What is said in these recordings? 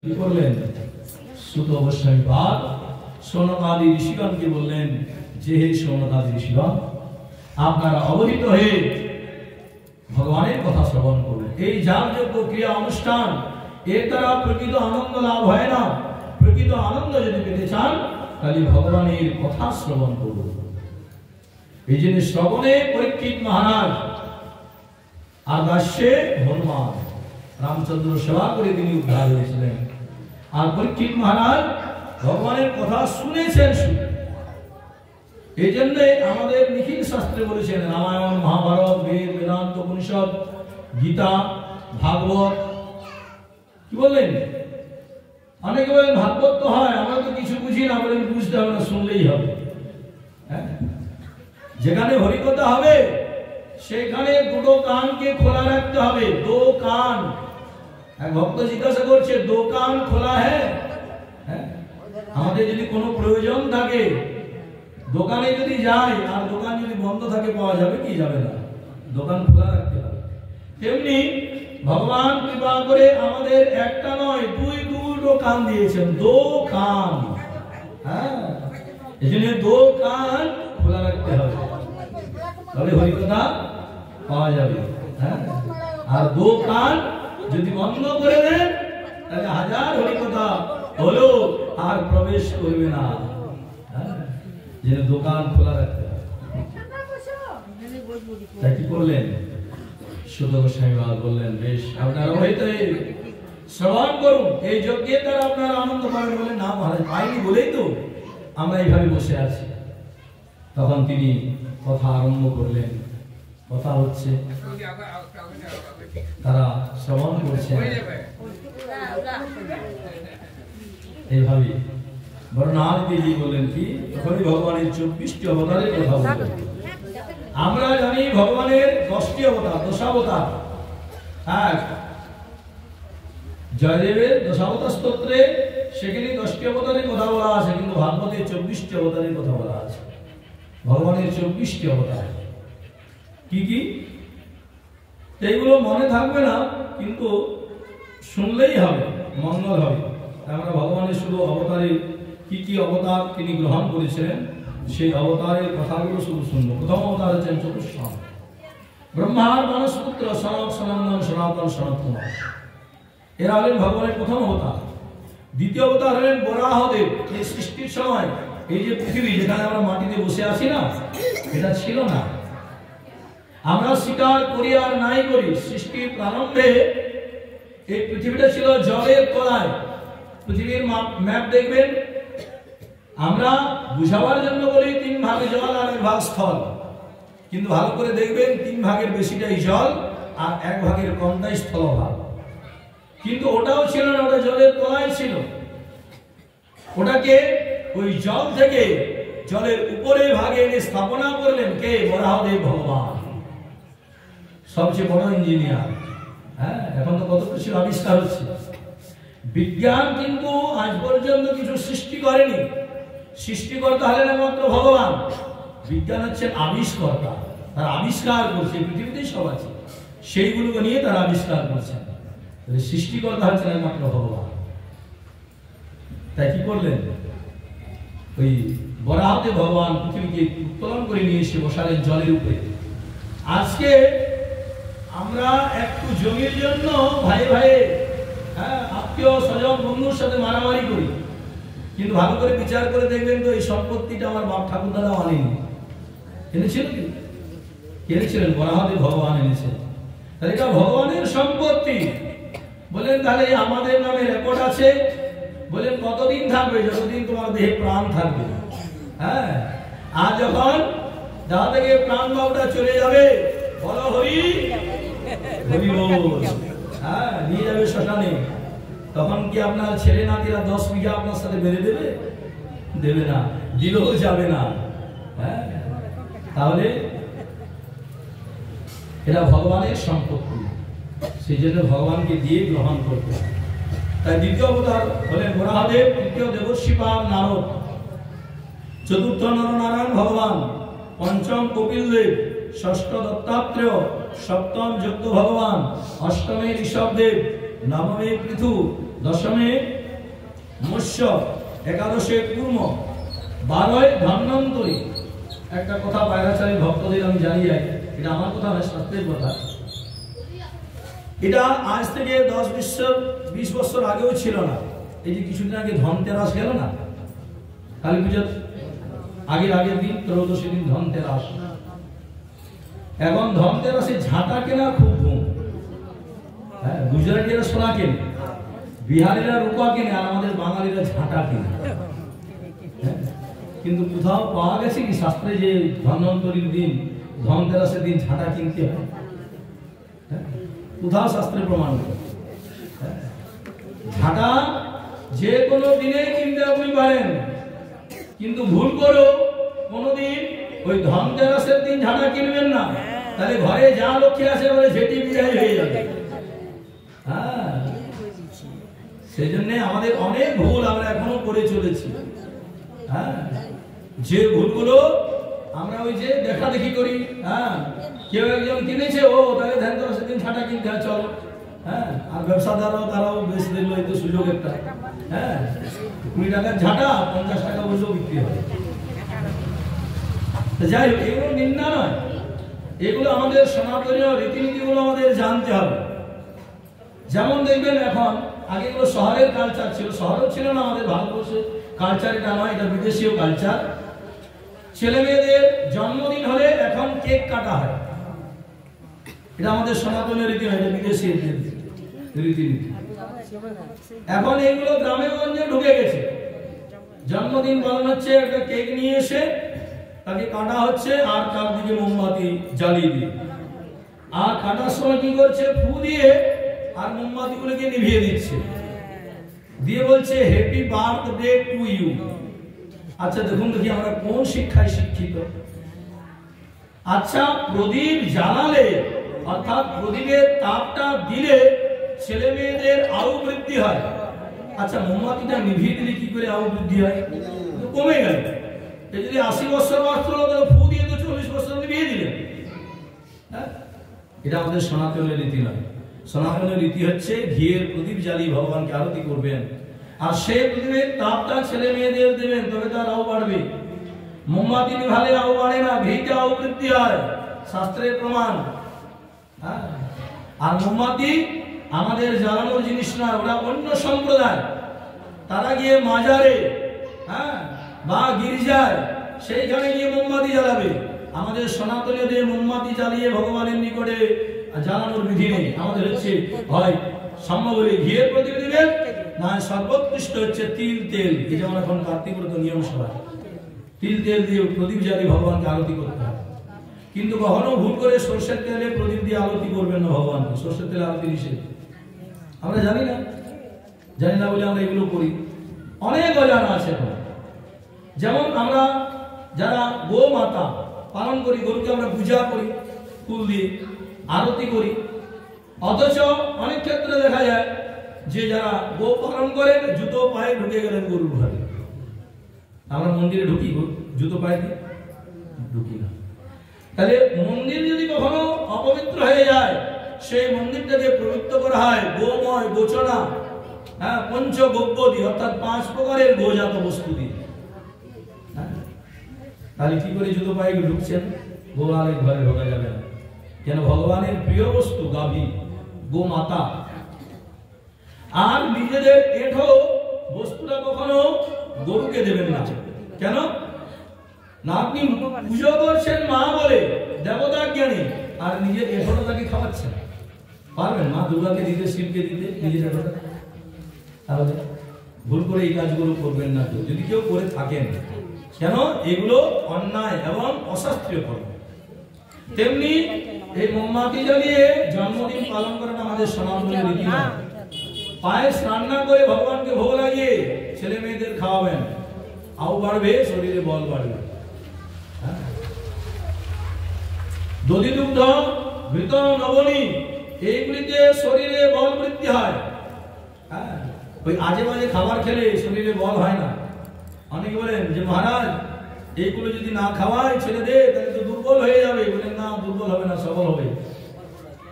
কি করলেন? সুত গোস্বামী পাদ সনকাদি ঋষিগণকে বললেন যে হে সনকাদি ঋষিগণ, আপনারা অবহিত হয়ে ভগবানের কথা শ্রবণ করবেন। এই যাগযজ্ঞ ক্রিয়া অনুষ্ঠান এর দ্বারা প্রকৃত আনন্দ লাভ হয় না। প্রকৃত আনন্দ যদি পেতে চান তাহলে ভগবানের কথা শ্রবণ করুন। এই জন্য শ্রবণে পরীক্ষিত মহারাজ আর দাস্যে হনুমান, রামচন্দ্র সেবা করে তিনি উদ্ধার হয়েছিলেন। আর পরীক্ষিত মহারাজ ভগবানের কথা শুনেছেন। এই জন্য আমাদের নিখিল শাস্ত্রে বলেছেন, রামায়ণ, মহাভারত, বেদ, বেদান্ত, উপনিষদ, গীতা, ভাগবত, কি বললেন? অনেকে বলেন ভাগবত তো হয়, আমরা তো কিছু বুঝি না। বলেন বুঝতে হবে না, শুনলেই হবে। যেখানে হরিকথা হবে সেখানে দুটো কানকে খোলা রাখতে হবে। দো কান। এক ভক্ত জিজ্ঞাসা করছে, দো কান খোলা হ্যাঁ? আমাদের যদি কোনো প্রয়োজন থাকে, দোকানে যদি যাই আর দোকান যদি বন্ধ থাকে, পাওয়া যাবে কি যাবে না? দোকান খোলা রাখতে হবে। তেমনি ভগবান কৃপা করে আমাদের একটা নয় দুটো কান দিয়েছেন। দো কান। হ্যাঁ, এই জন্য দো কান খোলা রাখতে হবে, তবে হরিকথা পাওয়া যাবে। হ্যাঁ, আর দো কান যদি বন্ধ করে দেন তাহলে হাজার হরিকথা হলো আর প্রবেশ করবে না। যেন দোকান খোলা রাখতে হবে। তাই কি করলেন? সুত গোস্বামী বললেন, বেশ আপনারা হয়তো শ্রবণ করুন, এই যজ্ঞের দ্বারা আপনারা আনন্দ পাবেন। বলেন না মহারাজ, পাইনি বলেই তো আমরা এইভাবে বসে আছি। তখন তিনি কথা আরম্ভ করলেন। কথা হচ্ছে, তারা শ্রবণ করছে এইভাবে। বর্ণালী বললেন কি, তখনই ভগবানের 24টি অবতারের কথা বললেন। আমরা জানি ভগবানের 10টি অবতার, দশাবতার। হ্যাঁ, জয়দেবের দশাবতার স্তোত্রে সেখানে 10টি অবতারের কথা বলা আছে, কিন্তু ভাগবতে 24টি অবতারের কথা বলা আছে। ভগবানের 24টি অবতার কি কি এইগুলো মনে থাকবে না, কিন্তু শুনলেই হবে, মঙ্গল হবে। আমরা ভগবানের শুধু অবতারে কি কি অবতার তিনি গ্রহণ করেছিলেন সেই অবতারের কথাগুলো শুধু শুনবো। প্রথম অবতার হচ্ছেন চতুষ্ষণ, ব্রহ্মার মানসপুত্র সনক সনন্দন সনাতন সনত কুমার। এরা হলেন ভগবানের প্রথম অবতার। দ্বিতীয় অবতার হলেন বরাহদেব। এই সৃষ্টির সময় এই যে পৃথিবী, যেখানে আমরা মাটিতে বসে আছি না, এটা ছিল না। আমরা স্বীকার করি আর নাই করি, সৃষ্টির প্রারম্ভে এই পৃথিবীটা ছিল জলের তলায়। পৃথিবীর ম্যাপ দেখবেন, আমরা বুঝাবার জন্য বলি 3 ভাগ জল আর 1 ভাগ স্থল, কিন্তু ভালো করে দেখবেন 3 ভাগের বেশিটাই জল আর 1 ভাগের কমটাই স্থলভাগ। কিন্তু ওটাও ছিল না, ওটা জলের তলায় ছিল। ওটাকে ওই জল থেকে জলের উপরে ভাগে এনে স্থাপনা করলেন কে? বরাহদেব ভগবান, সবচেয়ে বড় ইঞ্জিনিয়ার। হ্যাঁ, এখন তো কত কিছু আবিষ্কার হচ্ছে। বিজ্ঞান কিন্তু আজ পর্যন্ত কিছু সৃষ্টি করেনি। সৃষ্টিকর্তা হলেন একমাত্র ভগবান। বিজ্ঞান হচ্ছে আবিষ্কর্তা, তার আবিষ্কার করছে। পৃথিবীতেই সব আছে, সেইগুলোকে নিয়ে তারা আবিষ্কার করছেন। সৃষ্টিকর্তা হচ্ছেন একমাত্র ভগবান। তাই কি করলেন? ওই বরাহদেব ভগবান পৃথিবীকে উত্তোলন করে নিয়ে এসে বসালেন জলের উপরে। আজকে আমরা একটু জমির জন্য ভাই ভাই, হ্যাঁ, আত্মীয় স্বজন বন্ধুর সাথে মারামারি করি, কিন্তু ভালো করে বিচার করে দেখবেন তো এই সম্পত্তিটা আমার বাপ ঠাকুর দাদা আনেনি। এনেছিল কি? এনেছিলেন বরাহদেব ভগবান এনেছেন। তাহলে এটা ভগবানের সম্পত্তি। বলেন তাহলে আমাদের নামে রেকর্ড আছে। বলেন কতদিন থাকবে? যতদিন তোমার দেহে প্রাণ থাকবে। হ্যাঁ, আর যখন দাদা থেকে প্রাণ বাবুটা চলে যাবে, বলো হরি হরি বল। হ্যাঁ, নিয়ে যাবে শ্মশানে। তখন কি আপনার ছেলে নাতিরা 10 বিঘা আপনার সাথে বেঁধে দেবে? দেবে না, দিলেও যাবে না। হ্যাঁ, তাহলে এটা ভগবানের সম্পত্তি, সেই জন্য ভগবানকে দিয়ে গ্রহণ করতে হয়। তাই দ্বিতীয় অবতার হলেন বরাহদেব, তৃতীয় দেবর্ষি নারদ, চতুর্থ নরনারায়ণ ভগবান, পঞ্চম কপিল দেব, ষষ্ঠ দত্তাত্রেয়, সপ্তম যজ্ঞ ভগবান, অষ্টমে ঋষভদেব, নবমে পৃথু, দশমে মৎস্য, একাদশে কুর্ম, 12 ধন্বন্তরী। একটা কথা বাইরাচারী ভক্তদের আমি জানি যাই, এটা আমার কথা নয়, শাস্ত্রের কথা। এটা আজ থেকে 10-20 বছর আগেও ছিল না। এই যে কিছুদিন আগে ধনতেরাস গেল না, কালী পুজোর আগের দিন, ত্রয়োদশী দিন ধনতেরাস। এখন ধনতেরাসে ঝাঁটা কেনা খুব ধুম। হ্যাঁ, গুজরাটিরা সোনা কেনে, বিহারিরা রূপা কেনে, আর আমাদের বাঙালিরা ঝাঁটা কেনে। কিন্তু কোথাও পাওয়া গেছে কি শাস্ত্রে যে ধন্বন্তরীর দিন, ধনতেরাসের দিন ঝাঁটা কিনতে হয়? কোথাও শাস্ত্রে প্রমাণ করে? ঝাঁটা যে কোনো দিনে কিনতে আপনি পারেন, কিন্তু ভুল করো কোনোদিন ওই ধনতেরাসের দিন ঝাঁটা কিনবেন না, তাহলে ঘরে যা লক্ষ্মী আছে বলে সেটি বিদায় হয়ে যাবে। হ্যাঁ, সেই জন্য আমাদের অনেক ভুল আমরা এখনো করে চলেছি। হ্যাঁ, যে ভুলগুলো আমরা ওই যে দেখা দেখি করি, হ্যাঁ, কেউ একজন কিনেছে, ও তাহলে ধনতেরাসের দিন ঝাঁটা কিনতে হয়, চলো। হ্যাঁ, আর ব্যবসাদাররাও তারাও বেশ দেখলো এই তো সুযোগ একটা। হ্যাঁ, 20 টাকার ঝাঁটা 50 টাকা বসেও বিক্রি হয়। যাই হোক, এগুলো নিন্দা নয়, এগুলো আমাদের সনাতনীয় রীতিনীতিগুলো আমাদের জানতে হবে। যেমন দেখবেন এখন, আগে এগুলো শহরের কালচার ছিল, শহরও ছিল না আমাদের ভারতবর্ষে কালচার, এটা নয়, এটা বিদেশীয় কালচার। ছেলে মেয়েদের জন্মদিন হলে এখন কেক কাটা হয়, এটা আমাদের সনাতনীয় রীতি নয়, এটা বিদেশি রীতিনীতি। এখন এগুলো গ্রামে গঞ্জে ঢুকে গেছে। জন্মদিন পালন হচ্ছে, একটা কেক নিয়ে এসে তাকে কাটা হচ্ছে, আর চারদিকে মোমবাতি জ্বালিয়ে দিয়ে, আর কাটার সময় কি করছে, ফু দিয়ে আর মোমবাতিগুলোকে নিভিয়ে দিচ্ছে, দিয়ে বলছে হ্যাপি বার্থডে টু ইউ। আচ্ছা দেখুন দেখি আমরা কোন শিক্ষায় শিক্ষিত? আচ্ছা, প্রদীপ জ্বালালে অর্থাৎ প্রদীপের তাপটা দিলে ছেলে মেয়েদের আয়ু বৃদ্ধি হয়। আচ্ছা, মোমবাতিটা নিভিয়ে দিলে কি করে আয়ু বৃদ্ধি হয়? কমে গেল। এই যদি 80 বছর বয়স হলো, তাহলে ফু দিয়ে তো 40 বছর নিভিয়ে দিলে। হ্যাঁ, এটা আমাদের সনাতনের রীতি নয়। সনাতনের রীতি হচ্ছে ঘিয়ের প্রদীপ জ্বালিয়ে ভগবানকে আরতি করবেন, আর সেই প্রদীপের তাপটা ছেলে মেয়েদের দেবেন, তবে তার আয়ু বাড়বে। মোমবাতি নিভালে আয়ু বাড়ে না, ঘিতে আয়ু বৃদ্ধি হয়, শাস্ত্রের প্রমাণ। হ্যাঁ, আর মোমবাতি আমাদের জ্বালানোর জিনিস না, ওরা অন্য সম্প্রদায়, তারা গিয়ে মাজারে, হ্যাঁ, বা গির্জায়, সেইখানে গিয়ে মোমবাতি জ্বালাবে। আমাদের সনাতনীদের মোমবাতি জ্বালিয়ে ভগবানের নিকটে জ্বালানোর বিধি নেই। আমাদের হচ্ছে হয় সম্ভব হলে ঘিয়ের প্রদীপ দিবেন, না সর্বোৎকৃষ্ট হচ্ছে তিল তেল। এই যেমন এখন কার্তিক ব্রত নিয়ম সভা, তিল তেল দিয়ে প্রদীপ জ্বালিয়ে ভগবানকে আরতি করতে হয়। কিন্তু কখনো ভুল করে সরষের তেলে প্রদীপ দিয়ে আরতি করবেন না ভগবানকে, সরষের তেলে আরতি নিষেধ। আমরা জানি না বলে আমরা এগুলো করি। অনেক অজানা আছে এখন। যেমন আমরা যারা গো মাতা পালন করি, গরুকে আমরা পূজা করি, ফুল দিয়ে আরতি করি, অথচ অনেক ক্ষেত্রে দেখা যায় যে যারা গো পালন করেন জুতো পায়ে ঢুকে গেলেন গরুর ঘরে। আমরা মন্দিরে ঢুকি জুতো পায়ে দিয়ে? ঢুকি না। তাহলে মন্দির যদি কখনো অপবিত্র হয়ে যায়, সেই মন্দিরটাকে পবিত্র করা হয় গোময়, গোচনা, হ্যাঁ, পঞ্চগব্য দিয়ে, অর্থাৎ 5 প্রকারের গোজাত বস্তু দিয়ে। তাহলে কি করে জুতো পায়ে ঢুকছেন? গোয়ালের ঘরে ঢোকা যাবে না, কেন? ভগবানের প্রিয় বস্তু গাভী, গোমাতা। আর নিজেদের এঠো বস্তুটা কখনো গরুকে দেবেন না। কেন না? আপনি পুজো করছেন মা বলে, দেবতা জ্ঞানী, আর নিজের এঠোটা তাকে খাওয়াচ্ছেন। পারবেন মা দুর্গাকে দিতে, শিবকে দিতে নিজের এঠোটা? তাহলে ভুল করে এই কাজগুলো করবেন না তো, যদি কেউ করে থাকেন। কেন? এগুলো অন্যায় এবং অশাস্ত্রীয় কর্ম। তেমনি এই মোমবাতি জ্বালিয়ে জন্মদিন পালন করাটা আমাদের সনাতনের রীতি নয়। পায়েস রান্না করে ভগবানকে ভোগ লাগিয়ে ছেলে মেয়েদের খাওয়াবেন, আয়ু বাড়বে, শরীরে বল বাড়বে। দধি দুগ্ধ ঘৃত নবনী, এইগুলিতে শরীরে বল বৃদ্ধি হয়। হ্যাঁ, ওই আজে বাজে খাবার খেলে শরীরে বল হয় না। অনেকে বলেন যে মহারাজ এইগুলো যদি না খাওয়ায় ছেলেদের তাহলে তো দুর্বল হয়ে যাবে। বলেন না, দুর্বল হবে না, সবল হবে।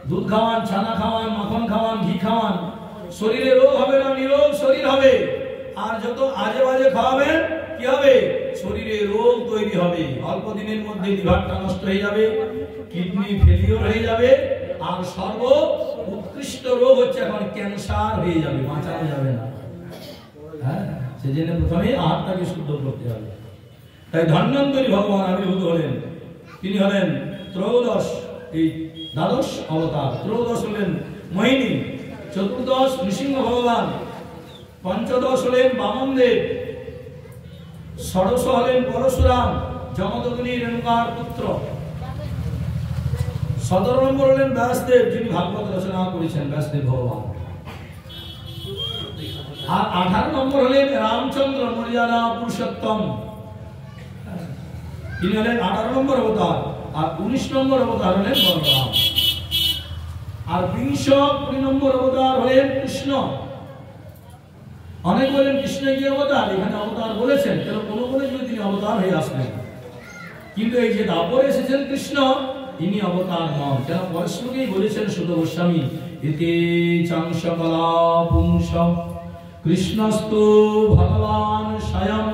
দুধ খাওয়ান, ছানা খাওয়ান, মাখন খাওয়ান, ঘি খাওয়ান, শরীরে রোগ হবে না, নিরোগ শরীর হবে। আর যত আজে বাজে খাওয়াবেন কি হবে? শরীরে রোগ তৈরি হবে। অল্প দিনের মধ্যে লিভারটা নষ্ট হয়ে যাবে, কিডনি ফেলিওর হয়ে যাবে, আর সর্ব উৎকৃষ্ট রোগ হচ্ছে এখন ক্যান্সার হয়ে যাবে, বাঁচানো যাবে না। হ্যাঁ, সেজন্য প্রথমে আহারটাকে শুদ্ধ করতে হবে। তাই ধন্বন্তরী ভগবান আবির্ভূত হলেন। তিনি হলেন ত্রয়োদশ, এই দ্বাদশ অবতার। ত্রয়োদশ হলেন মোহিনী, চতুর্দশ নৃসিংহ ভগবান, পঞ্চদশ হলেন বামনদেব, ষোড়শ হলেন পরশুরাম, জমদগ্নি রেণুকার পুত্র, 17 নম্বর হলেন ব্যাসদেব, যিনি ভাগবত রচনা করেছেন, ব্যাসদেব ভগবান। আর 18 নম্বর হলেন রামচন্দ্র মর্যাদা পুরুষোত্তম, তিনি হলেন 18 নম্বর অবতার। আর 19 নম্বর অবতার হলেন বলরাম। আর 20 নম্বর অবতার হলেন কৃষ্ণ। অনেক বলেন কৃষ্ণ কি অবতার? এখানে অবতার বলেছেন, কেন কোনো কোনো যদি তিনি অবতার হয়ে আসলেন, কিন্তু এই যে দাপরে এসেছেন কৃষ্ণ, ইনি অবতার নন। কেন পরশ্লোকেই বলেছেন সুত গোস্বামী, এতে চাংসকলা পুংস কৃষ্ণস্তু ভগবান স্বয়ং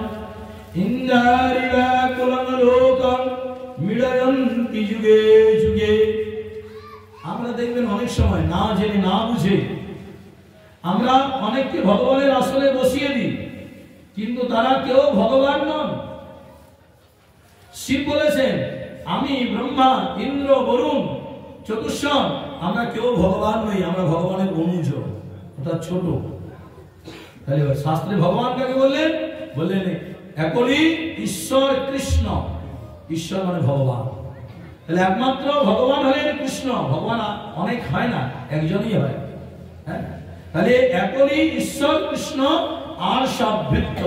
ইন্দ্রারিবাকুলং লোকং মিলয়ন্তি যুগে যুগে। আমরা দেখবেন অনেক সময় না জেনে না বুঝে আমরা অনেককে ভগবানের আসলে বসিয়ে দিই, কিন্তু তারা কেউ ভগবান নন। শিব বলেছেন, আমি ব্রহ্মা, ইন্দ্র, বরুণ, চতুষ্ষণ, আমরা কেউ ভগবান নই, আমরা ভগবানের অনুজ, অর্থাৎ ছোট। তাহলে শাস্ত্রে ভগবান কাকে বললেন? বললেন একলি ঈশ্বর কৃষ্ণ। ঈশ্বর মানে ভগবান। তাহলে একমাত্র ভগবান হলেন কৃষ্ণ। ভগবান অনেক হয় না, একজনই হয়। হ্যাঁ, তাহলে একলি ঈশ্বর কৃষ্ণ, আর সব ভৃত্য।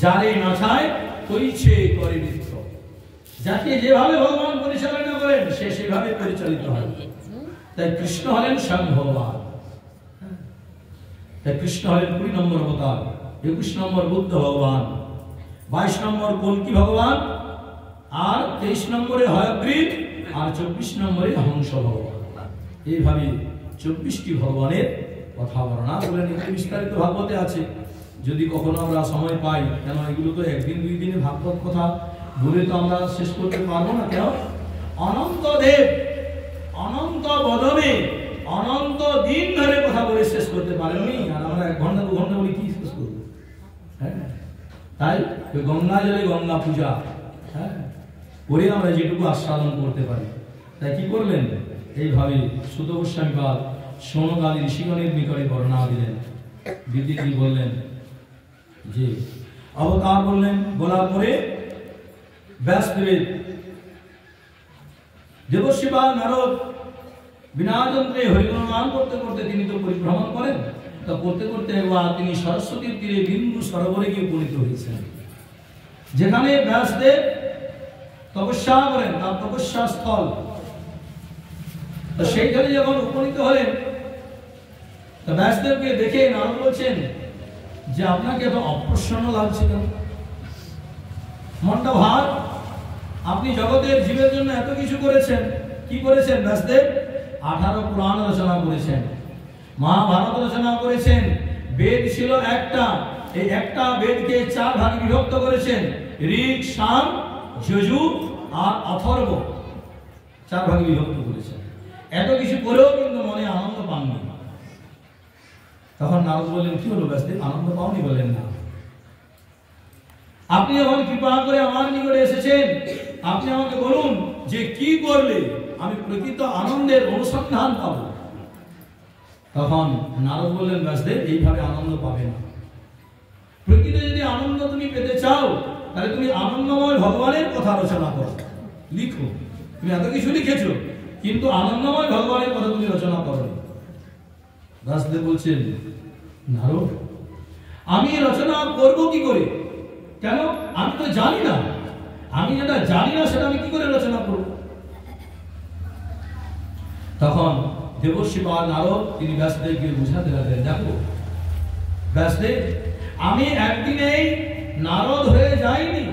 যারে নাচায় কইছে করে নৃত্য। যাকে যেভাবে ভগবান পরিচালনা করেন সে সেভাবে পরিচালিত হয়। তাই কৃষ্ণ হলেন স্বয়ং ভগবান। তাই কৃষ্ণ হলেন 20 নম্বর অবতার, 21 নম্বর বুদ্ধ ভগবান, 22 নম্বর কল্কি ভগবান, আর 23 নম্বরে হয়গ্রীব, আর 24 নম্বরে হংস ভগবান। এইভাবে 24টি ভগবানের কথা বর্ণনা বলেন। একটু বিস্তারিত ভাগবতে আছে, যদি কখনো আমরা সময় পাই। কেন এগুলো তো একদিন দুই দিনে ভাগবত কথা বলে তো আমরা শেষ করতে পারবো না। কেন অনন্ত দেব অনন্ত বদনে অনন্ত দিন ধরে কথা বলে শেষ করতে পারেননি, আর আমরা 1 ঘন্টা 2 ঘন্টা বলে কি শেষ করবো? হ্যাঁ, তাই গঙ্গা জলে গঙ্গা পূজা, হ্যাঁ, করে আমরা যেটুকু আস্বাদন করতে পারি। তাই কি করলেন? এইভাবে সুত গোস্বামী পাদ শৌনকাদি ঋষিগণের নিকটে বর্ণনা দিলেন। দিতে কি বললেন? যে অবতার বললেন, বলার পরে ব্যাসদেবের দেবর্ষি বা নারদ বিনা যন্ত্রে হরিগুণগান করতে করতে তিনি তো পরিভ্রমণ করেন। তা করতে করতে একবার তিনি সরস্বতীর তীরে বিন্দু সরোবরে গিয়ে উপনীত হয়েছেন, যেখানে ব্যাসদেব তপস্যা করেন, তার তপস্যা স্থল। তো সেইখানে যখন উপনীত হলেন, তা ব্যাসদেবকে দেখে নারদ বলছেন যে আপনাকে এত অপ্রসন্ন লাগছে কেন? মনটা ভার। আপনি জগতের জীবের জন্য এত কিছু করেছেন। কি করেছেন ব্যাসদেব? 18 পুরাণ রচনা করেছেন, মহাভারত রচনা করেছেন। বেদ ছিল একটা, এই একটা বেদকে 4 ভাগে বিভক্ত করেছেন, ঋগ, সাম, যজু আর অথর্ব, 4 ভাগে বিভক্ত করেছেন। এত কিছু করেও কিন্তু মনে আনন্দ পাননি। তখন নারদ বললেন, কি হলো ব্যাসদেব, আনন্দ পাওনি? বলেন না, আপনি যখন কৃপা করে আমার নিকটে এসেছেন, আপনি আমাকে বলুন যে কি করলে আমি প্রকৃত আনন্দের অনুসন্ধান পাব। তখন নারদ বললেন, ব্যাসদেব এইভাবে আনন্দ পাবে না। প্রকৃত যদি আনন্দ তুমি পেতে চাও, তাহলে তুমি আনন্দময় ভগবানের কথা রচনা করো, লিখো। তুমি এত কিছু লিখেছো, কিন্তু আনন্দময় ভগবানের কথা তুমি রচনা করো। ব্যাসদেব বলছেন, নারদ আমি রচনা করব কি করে? কেন? আমি তো জানি না। আমি যেটা জানি না সেটা আমি কি করে রচনা করব? তখন দেবর্ষি বা নারদ তিনি ব্যাসদেবকে বুঝাতে লাগলেন, দেখো ব্যাসদেব, আমি একদিনেই নারদ হয়ে যাইনি।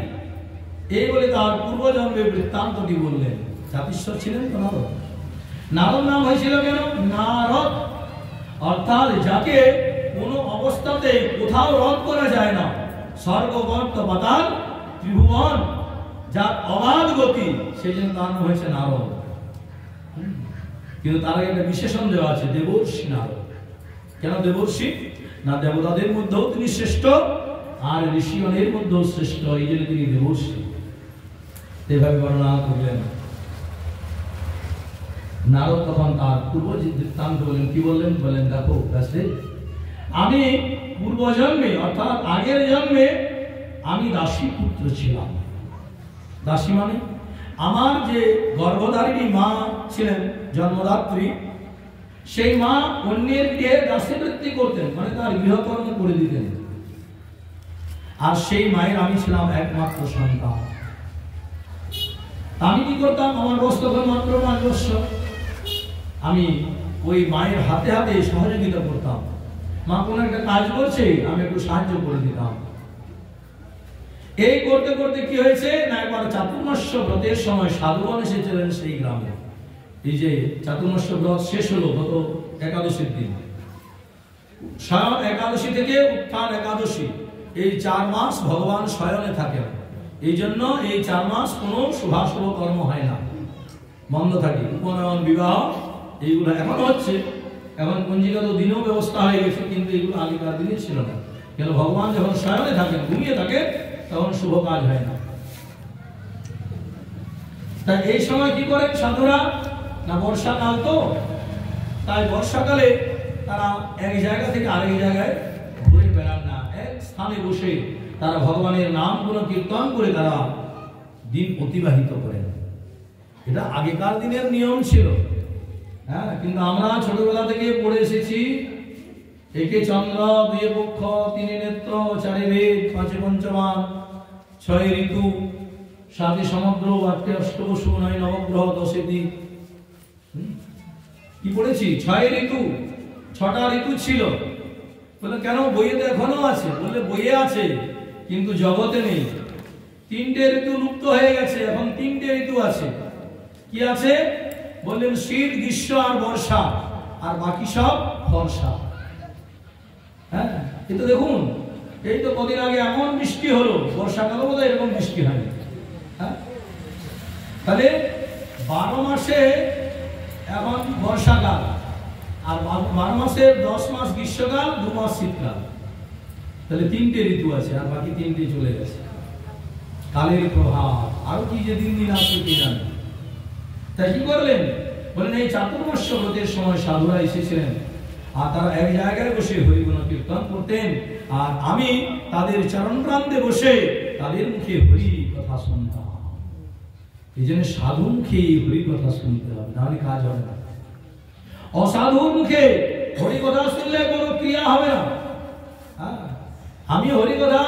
এই বলে তার পূর্বজন্মের বৃত্তান্তটি বললেন। জাতিশ্বর ছিলেন তো নারদ। নারদ নাম হয়েছিল কেন? নারদ অর্থাৎ যাকে কোনো অবস্থাতে কোথাও রদ করা যায় না, স্বর্গ গর্ত পাতাল ত্রিভুবন, যার অবাধ গতি, সেই জন্য তার নাম হয়েছে নারদ। কিন্তু তার একটা বিশেষণ দেওয়া আছে, দেবর্ষি নারদ। কেন দেবর্ষি? না দেবতাদের মধ্যেও তিনি শ্রেষ্ঠ, আর ঋষিগণের মধ্যেও শ্রেষ্ঠ, এই জন্য তিনি দেবর্ষি। এভাবে বর্ণনা করলেন। নারদ তখন তার পূর্ব বৃত্তান্ত বললেন। কি বললেন? বলেন দেখো ব্যাসদেব, আমি পূর্বজন্মে অর্থাৎ আগের জন্মে আমি দাসী পুত্র ছিলাম। দাসী মানে আমার যে গর্ভধারিণী মা ছিলেন, জন্মদাত্রী, সেই মা অন্যের গৃহে দাসীবৃত্তি করতেন, মানে তার গৃহকর্ম করে দিতেন। আর সেই মায়ের আমি ছিলাম একমাত্র সন্তান। আমি কি করতাম? আমার বয়স তখন মাত্র 5 বছর। আমি ওই মায়ের হাতে হাতে সহযোগিতা করতাম। মা কোনো একটা কাজ করছে, আমি একটু সাহায্য করে দিতাম। এই করতে করতে কি হয়েছে না, একবার চাতুর্মাস্য ব্রতের সময় সাধুগণ এসেছিলেন সেই গ্রামে। এই যে চাতুর্মাস্য ব্রত শেষ হলো গত একাদশীর দিন, স্বয়ং একাদশী থেকে উত্থান একাদশী, এই 4 মাস ভগবান শয়নে থাকেন। এই জন্য এই 4 মাস কোনো শুভাশুভ কর্ম হয় না, বন্ধ থাকে। উপনয়ন, বিবাহ এইগুলো এখন হচ্ছে, এখন পঞ্জিকাত দিনও ব্যবস্থা হয়ে গেছে, কিন্তু এগুলো আগেকার দিনে ছিল না। কেন? ভগবান যখন শয়নে থাকেন, ঘুমিয়ে থাকেন, তখন শুভ কাজ হয় না। তাই এই সময় কি করেন সাধুরা? না বর্ষাকাল তো, তাই বর্ষাকালে তারা এক জায়গা থেকে আরেক জায়গায় ঘুরে বেড়ান না, এক স্থানে বসে তারা ভগবানের নাম গুলো কীর্তন করে তারা দিন অতিবাহিত করেন। এটা আগেকার দিনের নিয়ম ছিল। হ্যাঁ, কিন্তু আমরা ছোটবেলা থেকে পড়ে এসেছি, একে চন্দ্র, 2 পক্ষ, 3 নেত্র, 4 বেদ, 5 পঞ্চমান, 6 ঋতু, 7 সমুদ্র, 8 অষ্টবসু, 9 নবগ্রহ, 10 দিক। কি পড়েছি? 6 ঋতু, 6টা ঋতু ছিল। বলে কেন? বইয়ে তো এখনো আছে। বললে বইয়ে আছে, কিন্তু জগতে নেই। 3টে ঋতু লুপ্ত হয়ে গেছে, এখন 3টে ঋতু আছে। কি আছে? বললেন শীত, গ্রীষ্ম আর বর্ষা, আর বাকি সব বর্ষা। হ্যাঁ, কিন্তু দেখুন, এই তো কদিন আগে এমন বৃষ্টি হলো, বর্ষাকালে বোধহয় এরকম বৃষ্টি হয়নি। হ্যাঁ, তাহলে 12 মাসে এখন বর্ষাকাল, আর 12 মাসের 10 মাস গ্রীষ্মকাল, 2 মাস শীতকাল। তাহলে 3টে ঋতু আছে, আর বাকি 3টে চলে গেছে। কালের প্রভাব, আরো কি যে দিন দিন আসবে কি জানেন। তাই কি করলেন? বলেন এই চাতুর্মাস্য ব্রতের সময় সাধুরা এসেছিলেন, আর তারা এক জায়গায় বসে হরিগুণ কীর্তন করতেন, আর আমি তাদের চরণ প্রান্তে বসে তাদের মুখে হরি কথা শুনতাম। এই জন্য সাধু মুখে হরি কথা শুনতে হবে, নাহলে কাজ হবে না। অসাধুর মুখে হরি কথা শুনলে কোনো ক্রিয়া হবে না। আমি হরি কথা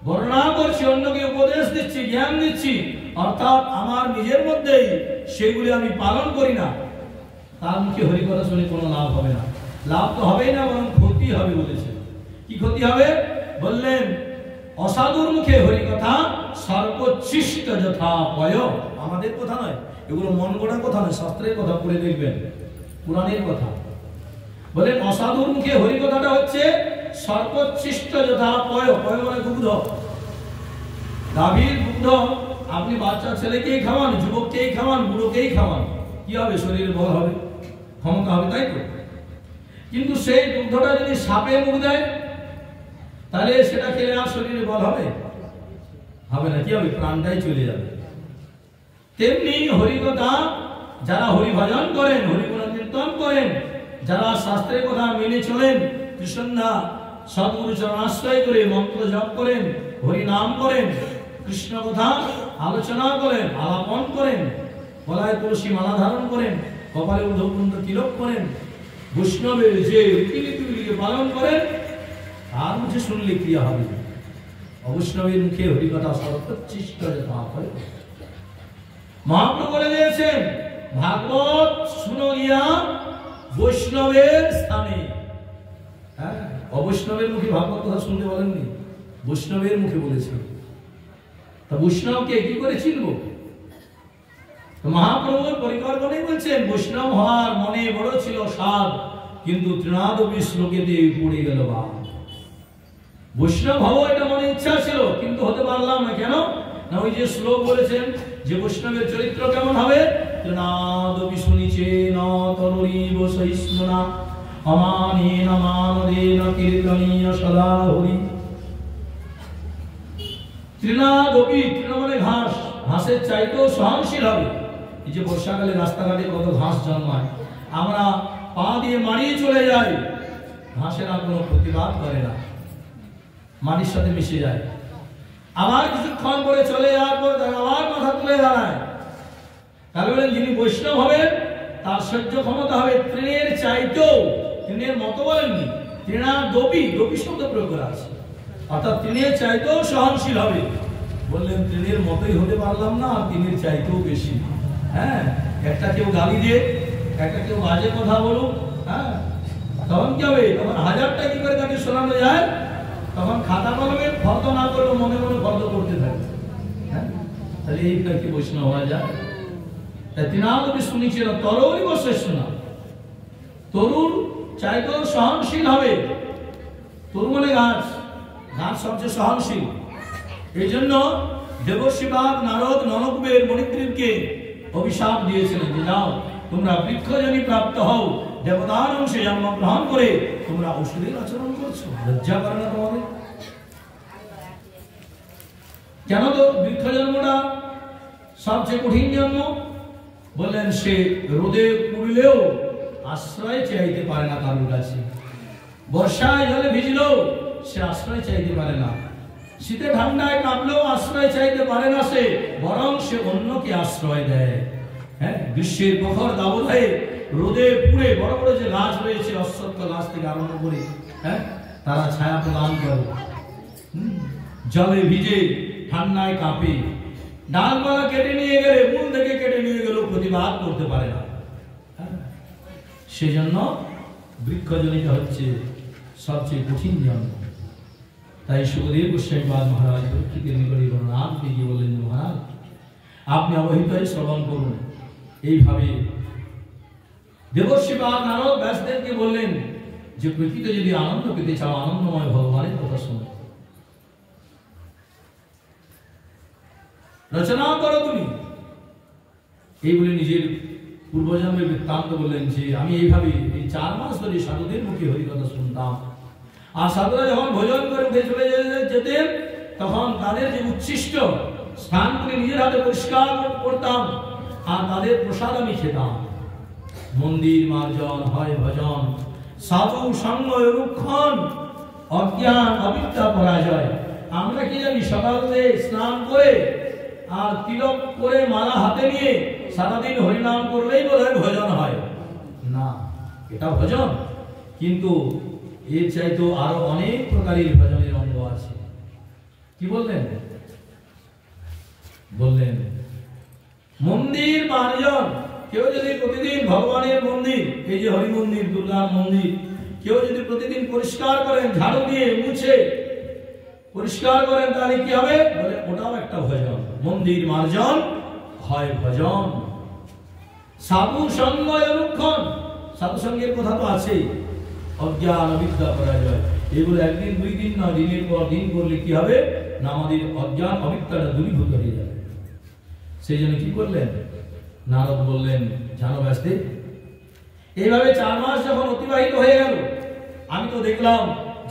বর্ণনা করছি, অন্যকে উপদেশ দিচ্ছি, জ্ঞান দিচ্ছি, অর্থাৎ আমার নিজের মধ্যেই সেগুলি আমি পালন করি না, তার মুখে হরি কথা শুনে কোনো লাভ হবে না। লাভ তো হবেই না, বরং ক্ষতি হবে বলেছে। কি ক্ষতি হবে? বললেন অসাধুর মুখে হরি কথা সর্বোচ্ছিষ্ট যথা পয়। আমাদের কথা নয়, এগুলো মন গড়া কথা নয়, শাস্ত্রের কথা পড়ে দেখবেন, পুরাণের কথা। বলেন অসাধুর মুখে হরি কথাটা হচ্ছে সর্বোচ্ছিষ্ট যথা পয়। পয় মানে দুগ্ধ, গাভীর দুগ্ধ। আপনি বাচ্চা ছেলেকেই খাওয়ান, যুবককেই খাওয়ান, বুড়োকেই খাওয়ান, কি হবে? শরীরে বল হবে, ক্ষমতা হবে, তাই তো? কিন্তু সেই দুগ্ধটা যদি সাপে মুখ দেয়, তাহলে সেটা খেলে আর শরীরে বল হবে? হবে না। কি হবে? প্রাণটাই চলে যাবে। তেমনি হরিকথা যারা হরি ভজন করেন, হরিগুণ কীর্তন করেন, যারা শাস্ত্রের কথা মেনে চলেন, কৃষ্ণা সদ্গুরু চরণাশ্রয় করে মন্ত্র জপ করেন, হরি নাম করেন, কৃষ্ণ কথা আলোচনা করেন, আলাপন করেন, গলায় তুলসী মালা ধারণ করেন, কপালে ঊর্ধ্বপুণ্ড তিলক করেন, বৈষ্ণবের যে রীতিনীতিগুলিকে পালন করেন, তার মুখে শুনলে ক্রিয়া হবে। অবৈষ্ণবের মুখে হরিকথা সর্বোচ্ছিষ্ট যথা পয়। মহাপ্রভু বলে দিয়েছেন, ভাগবত শুনো গিয়া বৈষ্ণবের স্থানে। হ্যাঁ, অবৈষ্ণবের মুখে ভাগবত কথা শুনতে বলেননি, বৈষ্ণবের মুখে বলেছেন। তা বৈষ্ণবকে কি করে চিনব? তো মহাপ্রভুর পরিকল্পনাই বলছেন, বৈষ্ণব হওয়ার মনে বড় ছিল সাধ, কিন্তু তৃণাদপি শ্লোকেতে পড়ে গেল বা বৈষ্ণব হবো এটা মনে ইচ্ছা ছিল, কিন্তু হতে পারলাম না। কেন না, ওই যে শ্লোক বলেছেন যে বৈষ্ণবের চরিত্র কেমন হবে, তৃণাদপি শুনিছে ন তরুরীব সহিষ্ণুনা অমানেন মানদেন কীর্তনীয় সদা হরি। তৃণাদপি, তৃণ মানে ঘাস, ঘাসের চাইতেও সহনশীল হবে। এই যে বর্ষাকালে রাস্তাঘাটে কত ঘাস জন্মায়, আমরা পা দিয়ে মারিয়ে চলে যাই, ঘাসের আর কোনো প্রতিবাদ করে না, মাটির সাথে মিশে যায়। আবার কিছুক্ষণ পরে চলে যাওয়ার পর আবার মাথা তুলে দাঁড়ায়। তাহলে বলেন যিনি বৈষ্ণব হবেন তার সহ্য ক্ষমতা হবে তৃণের চাইতেও, তৃণের মতো বলেননি, তৃণাদপি, দপি শব্দ প্রয়োগ করা আছে, অর্থাৎ তৃণের চাইতেও সহনশীল হবে। বললেন তৃণের মতোই হতে পারলাম না, আর তৃণের চাইতেও বেশি। হ্যাঁ, একটা কেউ গালি দিয়ে, একটা কেউ বাজে কথা বলুক, হ্যাঁ, তখন কি হবে? তখন হাজারটা কি করে তাকে শোনানো যায়? তখন খাতা কলমে ফর্দ না করলেও মনে মনে ফর্দ করতে থাকে। হ্যাঁ, তাহলে এইটা কি বৈষ্ণব হওয়া যায়? তৃণাদপি শুনিছিল তরুরীব সহিষ্ণুনা, তরুর চাইতেও সহনশীল হবে। তরু মানে গাছ, গাছ সবচেয়ে সহনশীল। এই জন্য দেবর্ষিবাদ নারদ নরকুবের মণিদ্বীপকে অভিশাপ দিয়েছিলেন যে যাও তোমরা বৃক্ষজনী প্রাপ্ত হও, দেবতার অংশে জন্মগ্রহণ করে তোমরা অসুরের আচরণ করছো, লজ্জা করে না তোমাদের? কেন তো বৃক্ষ জন্মটা সবচেয়ে কঠিন জন্ম? বললেন সে রোদে পুড়লেও আশ্রয় চাইতে পারে না কারোর কাছে, বর্ষায় জলে ভিজলেও সে আশ্রয় চাইতে পারে না, শীতে ঠান্ডায় কাঁপলেও আশ্রয় চাইতে পারে না সে, বরং সে অন্যকে আশ্রয় দেয়। হ্যাঁ, গ্রীষ্মের প্রখর দাবদাহে রোদে পুড়ে বড় বড় যে গাছ রয়েছে, অশ্বত্থ গাছ থেকে আরম্ভ করে, হ্যাঁ, তারা ছায়া প্রদান করে। জলে ভিজে ঠান্ডায় কাঁপে, ডালপালা কেটে নিয়ে গেলে, মূল থেকে কেটে নিয়ে গেলেও প্রতিবাদ করতে পারে না। সেজন্য বৃক্ষজনিটা হচ্ছে সবচেয়ে কঠিন জন্ম। তাই সুখদেব গোস্বামী পাদ মহারাজ পরীক্ষিতের নিকটে নামকে গিয়ে বললেন, মহারাজ আপনি অবহিত হয়ে শ্রবণ করুন। এইভাবে দেবর্ষি পাদ নারদ ব্যাসদেবকে বললেন যে প্রকৃত যদি আনন্দ পেতে চাও, আনন্দময় ভগবানের কথা শোনো, রচনা করো তুমি। এই বলে নিজের পূর্বজন্মের বৃত্তান্ত বললেন যে আমি এইভাবে এই 4 মাস ধরে সাধুদের মুখে হরিকথা শুনতাম, আর সাধুরা যখন ভোজন করে উঠে চলে যেতেন তখন তাদের যে উচ্ছিষ্ট স্থানগুলি নিজের হাতে পরিষ্কার করতাম, আর তাদের প্রসাদ আমি খেতাম। মন্দির মার্জন হয় ভজন, সাধু সঙ্গ রুক্ষণ, অজ্ঞান অবিদ্যা পরাজয়। আমরা কি জানি, সকালে স্নান করে আর তিলক করে মালা হাতে নিয়ে সারাদিন হরিনাম করলেই বোধহয় ভজন হয় না, এটা ভজন, কিন্তু এর চাইতো আরো অনেক প্রকারের ভজনের অঙ্গ আছে। কি বললেন? বললেন মন্দির মার্জন। কেউ যদি প্রতিদিন ভগবানের মন্দির, এই যে হরি মন্দির, দুর্গার মন্দির, কেউ যদি প্রতিদিন পরিষ্কার করেন, ঝাড়ু দিয়ে মুছে পরিষ্কার করেন, তাহলে কি হবে? বলে ওটাও একটা ভজন। মন্দির মার্জন হয় ভজন। সাধু সঙ্গ রুক্ষণ, সাধু সঙ্গের কথা তো আছেই, অজ্ঞান অবিদ্যা পরাজয়। এগুলো একদিন 2 দিন নয়, দিনের পর দিন করলে কি হবে না, আমাদের অজ্ঞান অবিদ্যাটা দূরীভূত হয়ে যাবে। সেই জন্য কি করলেন? নারদ বললেন, জানো ব্যাসদেব, এইভাবে 4 মাস যখন অতিবাহিত হয়ে গেল, আমি তো দেখলাম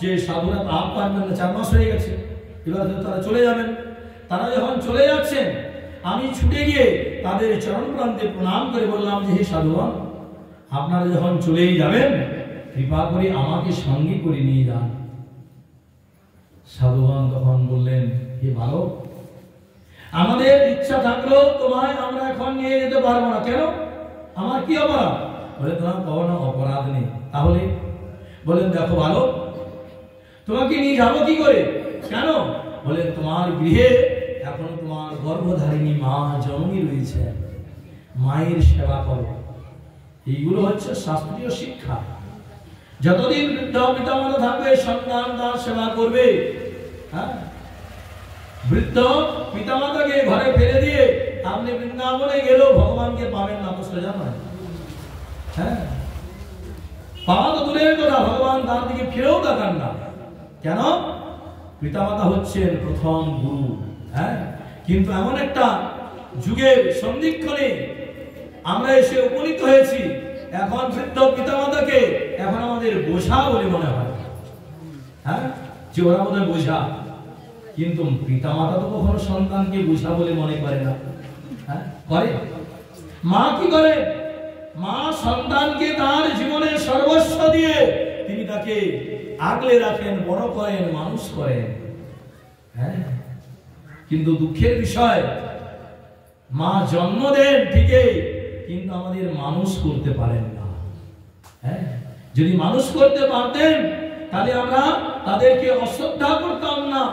যে সাধুরা তাপ পারবেন না, 4 মাস হয়ে গেছে, এবার তারা চলে যাবেন। তারা যখন চলে যাচ্ছেন, আমি ছুটে গিয়ে তাদের চরণ প্রান্তে প্রণাম করে বললাম যে হে সাধুগণ, আপনারা যখন চলেই যাবেন কৃপা করে আমাকে সঙ্গে করে নিয়ে যান। সাধুগণ তখন বললেন, হে বালক, আমাদের ইচ্ছা থাকলেও তোমায় আমরা এখন নিয়ে যেতে পারবো না। কেন? আমার কি অপরাধ? বলে তোমার কোনো অপরাধ নেই। তাহলে বলেন, দেখো বালক, তোমাকে নিয়ে যাবো কি করে? কেন? বলে তোমার গৃহে এখন তোমার গর্ভধারিণী মা জননী রয়েছে, মায়ের সেবা করো। এইগুলো হচ্ছে শাস্ত্রীয় শিক্ষা। যতদিন বৃদ্ধ পিতামাতা থাকবে, সন্তান তার সেবা করবে। হ্যাঁ, বৃদ্ধ পিতামাতাকে ঘরে ফেলে দিয়ে আপনি বৃন্দাবনে গেলেও ভগবানকে পাবেন না, তো সোজা নয়। হ্যাঁ, পাওয়া তো দূরের কথা, ভগবান তার দিকে ফিরেও তাকান না। কেন? পিতামাতা হচ্ছেন প্রথম গুরু। হ্যাঁ, কিন্তু এমন একটা যুগের সন্ধিক্ষণে আমরা এসে উপনীত হয়েছি, এখন বৃদ্ধ পিতামাতাকে এখন আমাদের বোঝা বলে মনে হয়। হ্যাঁ, যে ওরা বোধহয় বোঝা, কিন্তু পিতামাতা তো কখনো সন্তানকে বোঝা বলে মনে করে না। হ্যাঁ, করে। মা কি করে? মা সন্তানকে তার জীবনের সর্বস্ব দিয়ে তিনি তাকে আগলে রাখেন, বড় করেন, মানুষ করেন। হ্যাঁ, কিন্তু দুঃখের বিষয়, মা জন্ম দেন ঠিকই, কিন্তু আমাদের মানুষ করতে পারেন না। হ্যাঁ, যদি মানুষ করতে পারতেন তাহলে আমরা তাদেরকে অশ্রদ্ধা করতাম না,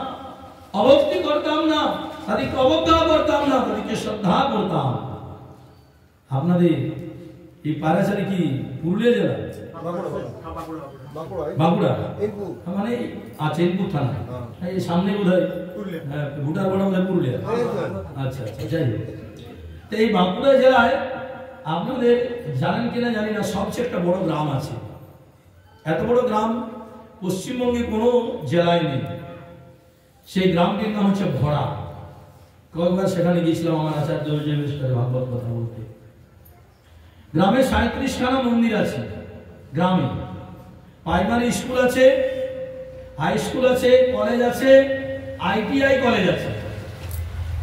অভক্তি করতাম না, তাদেরকে অবজ্ঞা করতাম না, তাদেরকে শ্রদ্ধা করতাম। আপনাদের এই পাড়াচারি কি পুরুলিয়া জেলা? বাঁকুড়া মানে চেনপুর থানা, এই সামনে বোধহয় ভুটার বড় বোধহয় পুরুলিয়া। আচ্ছা আচ্ছা, যাই হোক। তো এই বাঁকুড়া জেলায় আপনাদের জানেন কিনা জানি না, সবচেয়ে একটা বড় গ্রাম আছে। এত বড় গ্রাম পশ্চিমবঙ্গে কোনো জেলায় নেই। সেই গ্রামটির নাম হচ্ছে ভরা। কয়েকবার সেখানে গিয়েছিলাম আমার আচার্য ভাগবত কথা বলতে। গ্রামে 37খানা মন্দির আছে। গ্রামে প্রাইমারি স্কুল আছে, হাই স্কুল আছে, কলেজ আছে, ITI কলেজ আছে।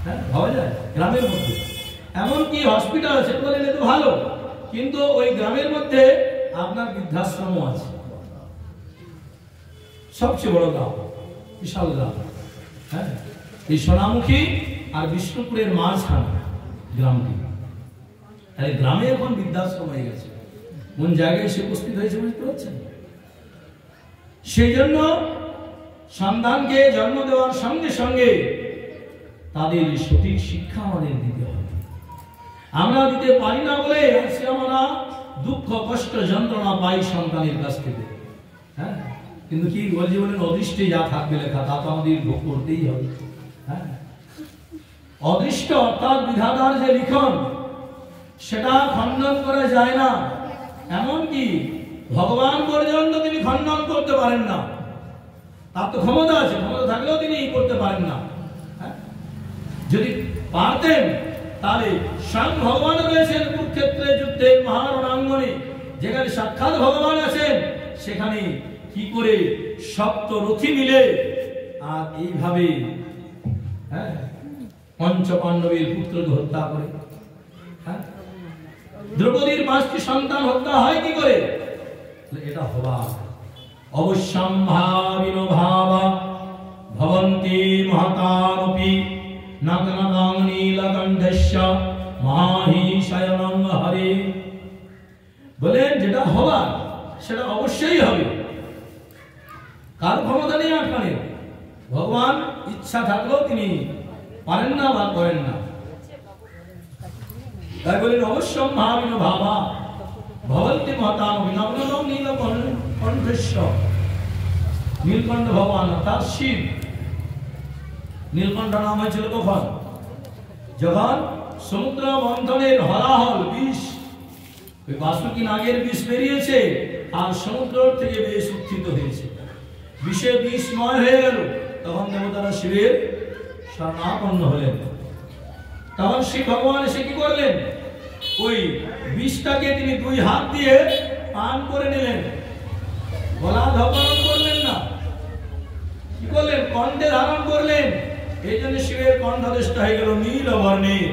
হ্যাঁ, ভাবা যায় গ্রামের মধ্যে। এমনকি হসপিটাল আছে, বলেন তো ভালো, কিন্তু ওই গ্রামের মধ্যে আপনার বৃদ্ধাশ্রমও আছে। সবচেয়ে বড় গ্রাম, বিশাল গ্রাম। হ্যাঁ, এই সোনামুখী আর বিষ্ণুপুরের মাঝখানে গ্রামটি। আর এই গ্রামে এখন বৃদ্ধাশ্রম হয়ে গেছে। কোন জায়গায় সে উপস্থিত হয়েছে বুঝতে পারছেন? সেই জন্য সন্তানকে জন্ম দেওয়ার সঙ্গে সঙ্গে তাদের সঠিক শিক্ষা আমাদের দিতে হবে। আমরা দিতে পারি না বলে আজকে আমরা দুঃখ, কষ্ট, যন্ত্রণা পাই সন্তানের কাছ থেকে। হ্যাঁ, কিন্তু কি বলছে বলেন, অদৃষ্টে যা থাকবে লেখা তা তো আমাদের ভোগ করতেই হবে। হ্যাঁ, অদৃষ্ট অর্থাৎ বিধাতার যে লিখন সেটা খণ্ডন করা যায় না। এমনকি ভগবান পর্যন্ত তিনি খণ্ডন করতে পারেন না। তার তো ক্ষমতা আছে, ক্ষমতা থাকলেও তিনি করতে পারেন না। যদি পারতেন তাহলে স্বয়ং ভগবান রয়েছেন কুরুক্ষেত্রে যুদ্ধে মহারণাঙ্গনে, যেখানে সাক্ষাৎ ভগবান আছেন, সেখানে কি করে সপ্তরথী মিলে আর এইভাবে পঞ্চ পাণ্ডবের পুত্রকে হত্যা করে। দ্রৌপদীর 5টি সন্তান হত্যা হয় কি করে? এটা হবা অবশ্যম্ভাবিনো ভাবা ভবন্তি মহতামপি নাগনাদাং নীলকণ্ঠস্য মহাহিশয়নং হরে। বলেন যেটা হবা সেটা অবশ্যই হবে। কার ক্ষমতা নেই আটকানে? ভগবান ইচ্ছা থাকলেও তিনি পারেন না বা করেন না। তাই বলেন অবশ্যম্ভাবিনো ভাবা ভবন্তি মহতামপি নাগনাদাং নীলকণ্ঠস্য। নীলকণ্ঠ ভগবান অর্থাৎ শিব। নীলকণ্ঠ নাম হয়েছিল কখন? যখন সমুদ্র মন্থনের হলাহল বিষ, ওই বাসুকি নাগের বিষ বেরিয়েছে আর সমুদ্র থেকে বেশ উত্থিত হয়েছে, বিষে বিষময় হয়ে গেল। তখন দেবতারা শিবের শরণাপন্ন হলেন। তখন শিব ভগবান এসে কি করলেন? ওই বিষটাকে তিনি 2 হাত দিয়ে পান করে নিলেন। গলা ধারণ করলেন না, কি করলেন? কণ্ঠে ধারণ করলেন। এই জন্য শিবের কণ্ঠদেশটা হয়ে গেল নীল বর্ণের।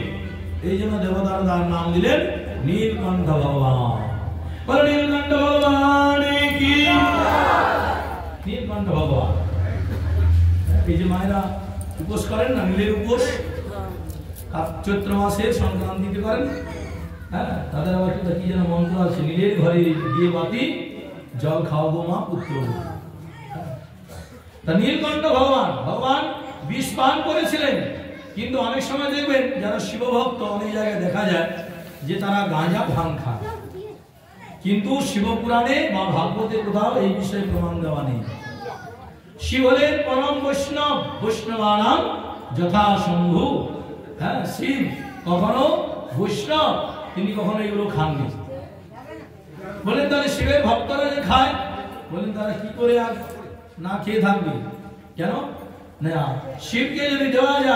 এই জন্য দেবতারা তার নাম দিলেন নীলকণ্ঠ ভগবান। বলে নীলকণ্ঠ ভগবান কি? নীলকণ্ঠ ভগবান। এই যে মায়েরা উপোস করেন না, নীলের উপোস, চৈত্র মাসে সংক্রান্তিতে করেন। হ্যাঁ, তাদের আবার কি যেন মন্ত্র আছে, নীলের ঘরে দিয়ে বাতি জল খাওয়াবো মা পুত্র। তা নীলকণ্ঠ ভগবান, ভগবান বিষ পান করেছিলেন। কিন্তু অনেক সময় দেখবেন যারা শিবভক্ত, অনেক জায়গায় দেখা যায় যে তারা গাঁজা ভাং খায়, কিন্তু শিবপুরাণে বা ভাগবতে কোথাও এই বিষয়ে প্রমাণ দেওয়া নেই। শিব হলেন পরম বৈষ্ণব, বৈষ্ণবানাম যথা শম্ভু। হ্যাঁ, শিব কখনো বৈষ্ণব, তিনি কখনো এগুলো খাননি। বলেন তাহলে শিবের ভক্তরা যে খায়, বলেন তারা কি করে আর না খেয়ে থাকবে? কেন না শিবকে যদি দেওয়া যায়